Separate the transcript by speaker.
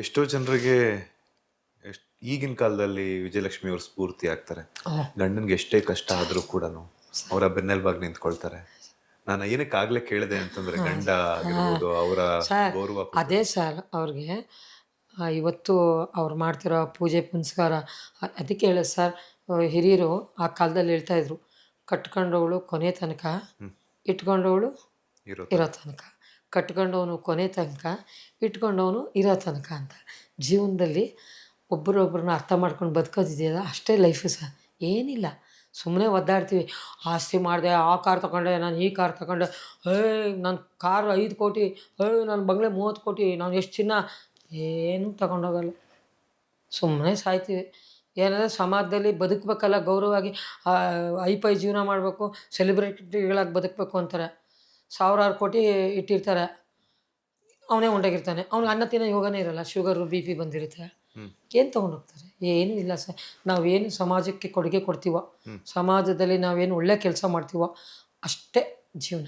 Speaker 1: ಎಷ್ಟೋ ಜನರಿಗೆ ಈಗಿನ ಕಾಲದಲ್ಲಿ ವಿಜಯಲಕ್ಷ್ಮಿ ಅವ್ರು ಸ್ಫೂರ್ತಿ ಆಗ್ತಾರೆ. ಗಂಡನ್ಗೆ ಎಷ್ಟೇ ಕಷ್ಟ ಆದ್ರೂ ಕೂಡ ಅವರ ಬೆನ್ನೆಲುಬಾಗಿ ನಿಂತ್ಕೊಳ್ತಾರೆ. ನಾನು ಏನಕ್ಕೆ ಆಗ್ಲೇ ಕೇಳಿದೆ ಅಂತಂದ್ರೆ ಗಂಡ ಆಗಿರ್ಬೋದು ಅವರ
Speaker 2: ಸರ್
Speaker 1: ಗೌರವ
Speaker 2: ಅದೇ ಸರ್ ಅವ್ರಿಗೆ ಇವತ್ತು ಅವ್ರು ಮಾಡ್ತಿರೋ ಪೂಜೆ ಪುನಸ್ಕಾರ ಅದಕ್ಕೆ ಹೇಳೋದು ಸರ್. ಹಿರಿಯರು ಆ ಕಾಲದಲ್ಲಿ ಹೇಳ್ತಾಯಿದ್ರು, ಕಟ್ಕೊಂಡವಳು ಕೊನೆ ತನಕ, ಇಟ್ಕೊಂಡವಳು
Speaker 1: ಇರೋ
Speaker 2: ಇರೋ ತನಕ, ಕಟ್ಕೊಂಡವನು ಕೊನೆ ತನಕ, ಇಟ್ಕೊಂಡವನು ಇರೋ ತನಕ ಅಂತ. ಜೀವನದಲ್ಲಿ ಒಬ್ಬರೊಬ್ಬರನ್ನ ಅರ್ಥ ಮಾಡ್ಕೊಂಡು ಬದುಕೋದಿದೆಯಲ್ಲ ಅಷ್ಟೇ ಲೈಫು ಸರ್. ಏನಿಲ್ಲ, ಸುಮ್ಮನೆ ಒದ್ದಾಡ್ತೀವಿ. ಆಸ್ತಿ ಮಾಡಿದೆ, ಆ ಕಾರ್ ತಗೊಂಡೆ, ನಾನು ಈ ಕಾರ್ ತಗೊಂಡೆ, ನನ್ನ ಕಾರ್ 5 ಕೋಟಿ, ನನ್ನ ಬಂಗ್ಲೆ 30 ಕೋಟಿ, ನಾನು ಎಷ್ಟು ಚಿನ್ನ, ಏನೂ ತಗೊಂಡೋಗಲ್ಲ. ಸುಮ್ಮನೆ ಸಾಯ್ತೀವಿ. ಏನಂದರೆ ಸಮಾಜದಲ್ಲಿ ಬದುಕಬೇಕಲ್ಲ ಗೌರವವಾಗಿ, ಹೈಫೈ ಜೀವನ ಮಾಡಬೇಕು, ಸೆಲೆಬ್ರಿಟಿಗಳಾಗಿ ಬದುಕಬೇಕು ಅಂತಾರೆ. ಸಾವಿರಾರು ಕೋಟಿ ಇಟ್ಟಿರ್ತಾರೆ, ಅವನೇ ಹೊಂಟೋಗಿರ್ತಾನೆ. ಅವ್ನಿಗೆ ಅನ್ನ ತಿನ್ನೋ ಯೋಗನೇ ಇರಲ್ಲ, ಶುಗರು ಬಿ ಪಿ ಬಂದಿರುತ್ತೆ. ಏನು ತೊಗೊಂಡೋಗ್ತಾರೆ? ಏನೂ ಇಲ್ಲ ಸರ್. ನಾವೇನು ಸಮಾಜಕ್ಕೆ ಕೊಡುಗೆ ಕೊಡ್ತೀವೋ, ಸಮಾಜದಲ್ಲಿ ನಾವೇನು ಒಳ್ಳೆ ಕೆಲಸ ಮಾಡ್ತೀವೋ ಅಷ್ಟೇ ಜೀವನ.